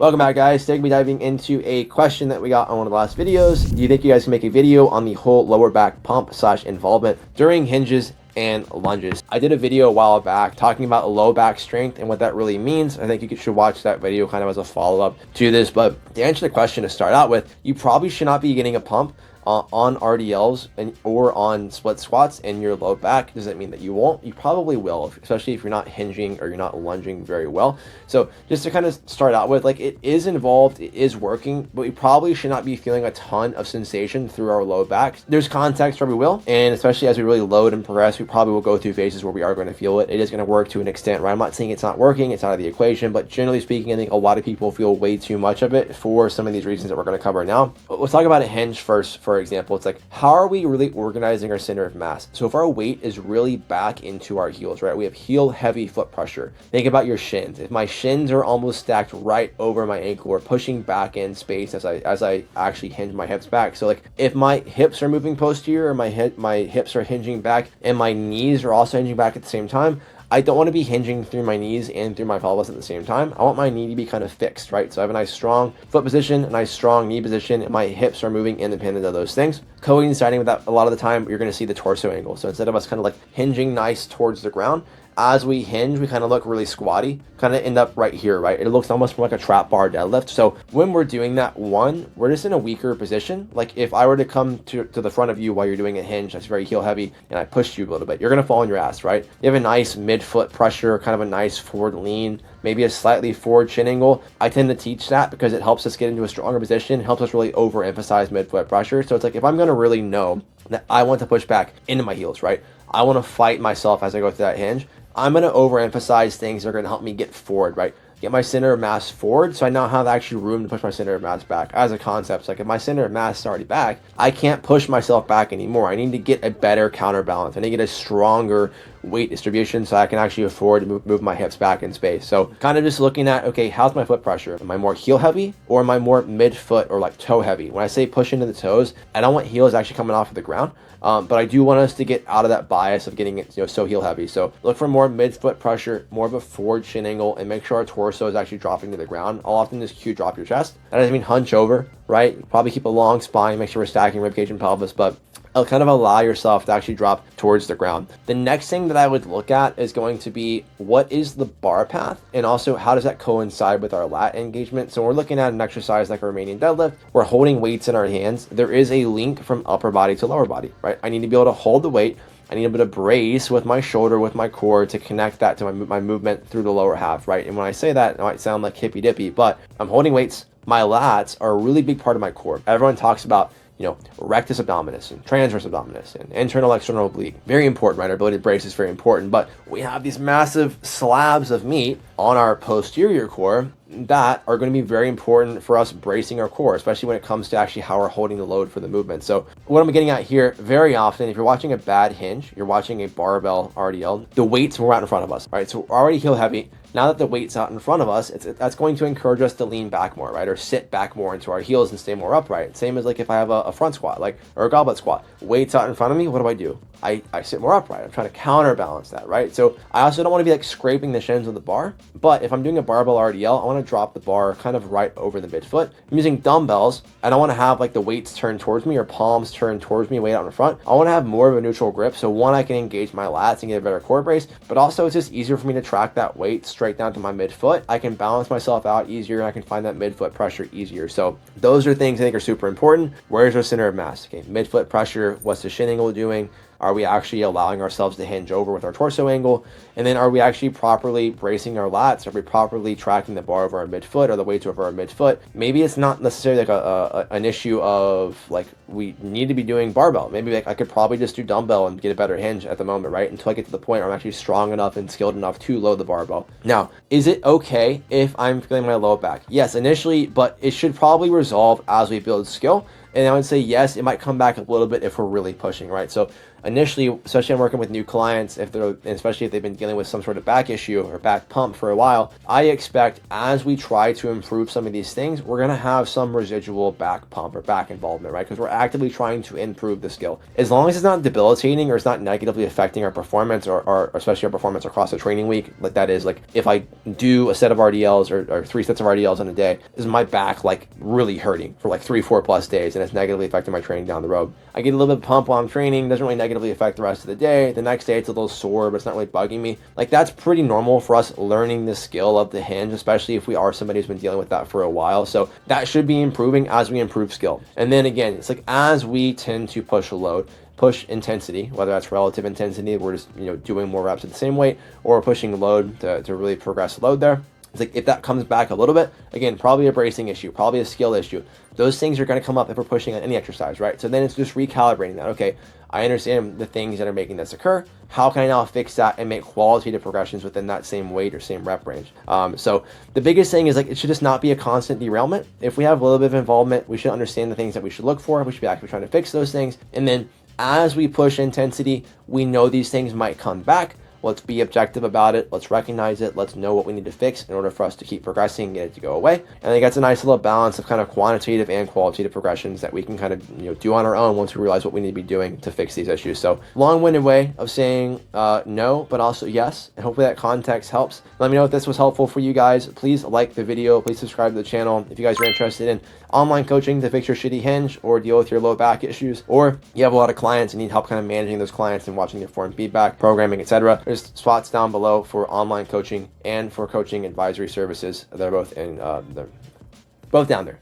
Welcome back, guys. Today we'll be diving into a question that we got on one of the last videos. Do you think you guys can make a video on the whole lower back pump / involvement during hinges and lunges? I did a video a while back talking about low back strength and what that really means. I think you should watch that video kind of as a follow-up to this. But to answer the question to start out with, you probably should not be getting a pump on RDLs or on split squats in your low back. Does that mean that you won't? You probably will, especially if you're not hinging or you're not lunging very well. So just to kind of start out with, like, it is involved, it is working, but we probably should not be feeling a ton of sensation through our low back. There's context where we will, and especially as we really load and progress, we probably will go through phases where we are going to feel it. It is going to work to an extent, right? I'm not saying it's not working, it's out of the equation, but generally speaking, I think a lot of people feel way too much of it for some of these reasons that we're going to cover now. But let's talk about a hinge first. For example, it's like, how are we really organizing our center of mass? So if our weight is really back into our heels, right? We have heel heavy foot pressure. Think about your shins. If my shins are almost stacked right over my ankle or pushing back in space as I actually hinge my hips back. So like if my hips are moving posterior or my hips are hinging back and my knees are also hinging back at the same time, I don't want to be hinging through my knees and through my pelvis at the same time. I want my knee to be kind of fixed, right? So I have a nice strong foot position, a nice strong knee position, and my hips are moving independent of those things. Coinciding with that, a lot of the time, you're going to see the torso angle. So instead of us kind of like hinging nice towards the ground, as we hinge, we kind of look really squatty, kind of end up right here, right? It looks almost more like a trap bar deadlift. So when we're doing that, we're just in a weaker position. Like if I were to come to the front of you while you're doing a hinge that's very heel heavy and I pushed you a little bit, you're going to fall on your ass, right? You have a nice mid-foot pressure, kind of a nice forward lean, maybe a slightly forward chin angle. I tend to teach that because it helps us get into a stronger position, helps us really overemphasize mid-foot pressure. So it's like if I'm going to really know that I want to push back into my heels, right? I want to fight myself as I go through that hinge. I'm going to overemphasize things that are going to help me get forward, right? Get my center of mass forward, so I now have actually room to push my center of mass back. As a concept, like if my center of mass is already back, I can't push myself back anymore. I need to get a better counterbalance. I need to get a stronger weight distribution so I can actually afford to move my hips back in space. So kind of just looking at, okay, how's my foot pressure? Am I more heel heavy or am I more midfoot or like toe heavy? When I say push into the toes, I don't want heels actually coming off of the ground. But I do want us to get out of that bias of getting it, so heel heavy. So look for more mid-foot pressure, more of a forward shin angle, and make sure our torso is actually dropping to the ground. I'll often just cue drop your chest. That doesn't mean hunch over, right? Probably keep a long spine, make sure we're stacking ribcage and pelvis, but I'll kind of allow yourself to actually drop towards the ground. The next thing that I would look at is going to be, what is the bar path? And also, how does that coincide with our lat engagement? So we're looking at an exercise like a Romanian deadlift. We're holding weights in our hands. There is a link from upper body to lower body, right? I need to be able to hold the weight. I need a bit of brace with my shoulder, with my core to connect that to my movement through the lower half, right? And when I say that, it might sound like hippy dippy, but I'm holding weights. My lats are a really big part of my core. Everyone talks about rectus abdominis and transverse abdominis and internal external oblique. Very important, right? Our ability to brace is very important, but we have these massive slabs of meat on our posterior core that are going to be very important for us bracing our core, especially when it comes to actually how we're holding the load for the movement. So what I'm getting at here, very often, if you're watching a bad hinge, you're watching a barbell RDL, the weights were out in front of us, right? So we're already heel heavy. Now that the weight's out in front of us, that's going to encourage us to lean back more, right? Or sit back more into our heels and stay more upright. Same as like if I have a front squat, or a goblet squat. Weight's out in front of me, what do? I sit more upright. I'm trying to counterbalance that, right? So I also don't want to be like scraping the shins of the bar, but if I'm doing a barbell RDL, I want to drop the bar kind of right over the midfoot. I'm using dumbbells. I don't want to have like the weights turned towards me or palms turned towards me, weight out in front. I want to have more of a neutral grip. So one, I can engage my lats and get a better core brace, but also it's just easier for me to track that weight straight down to my midfoot. I can balance myself out easier and I can find that midfoot pressure easier. So those are things I think are super important. Where's our center of mass? Okay, midfoot pressure, what's the shin angle doing? Are we actually allowing ourselves to hinge over with our torso angle? And then are we actually properly bracing our lats? Are we properly tracking the bar over our midfoot or the weights over our midfoot? Maybe it's not necessarily like an issue of like we need to be doing barbell. Maybe like I could probably just do dumbbell and get a better hinge at the moment, right? Until I get to the point where I'm actually strong enough and skilled enough to load the barbell. Now, is it okay if I'm feeling my low back? Yes, initially, but it should probably resolve as we build skill. And I would say, yes, it might come back a little bit if we're really pushing, right? So initially, especially I'm working with new clients, especially if they've been dealing with some sort of back issue or back pump for a while, I expect as we try to improve some of these things, we're going to have some residual back pump or back involvement, right? Because we're actively trying to improve the skill. As long as it's not debilitating or it's not negatively affecting our performance or especially our performance across a training week, like that is like if I do a set of RDLs or 3 sets of RDLs in a day, is my back like really hurting for like 3-4 plus days and it's negatively affecting my training down the road. I get a little bit of pump while I'm training, doesn't really negatively affect the rest of the day. The next day it's a little sore, but it's not really bugging me. Like that's pretty normal for us learning the skill of the hinge, especially if we are somebody who's been dealing with that for a while. So that should be improving as we improve skill. And then again, it's like as we tend to push a load, push intensity, whether that's relative intensity, we're just doing more reps at the same weight, or pushing load to really progress load there. It's like if that comes back a little bit, again, probably a bracing issue, probably a skill issue. Those things are going to come up if we're pushing on any exercise, right? So then it's just recalibrating that. Okay, I understand the things that are making this occur. How can I now fix that and make qualitative progressions within that same weight or same rep range? So the biggest thing is like it should just not be a constant derailment. If we have a little bit of involvement, we should understand the things that we should look for. We should be actually trying to fix those things. And then as we push intensity, we know these things might come back. Let's be objective about it. Let's recognize it. Let's know what we need to fix in order for us to keep progressing and get it to go away. And I think that's a nice little balance of kind of quantitative and qualitative progressions that we can kind of do on our own once we realize what we need to be doing to fix these issues. So long-winded way of saying no, but also yes. And hopefully that context helps. Let me know if this was helpful for you guys. Please like the video. Please subscribe to the channel. If you guys are interested in online coaching to fix your shitty hinge or deal with your low back issues, or you have a lot of clients and need help kind of managing those clients and watching their form feedback, programming, etc. There's spots down below for online coaching and for coaching advisory services. They're both in they're both down there.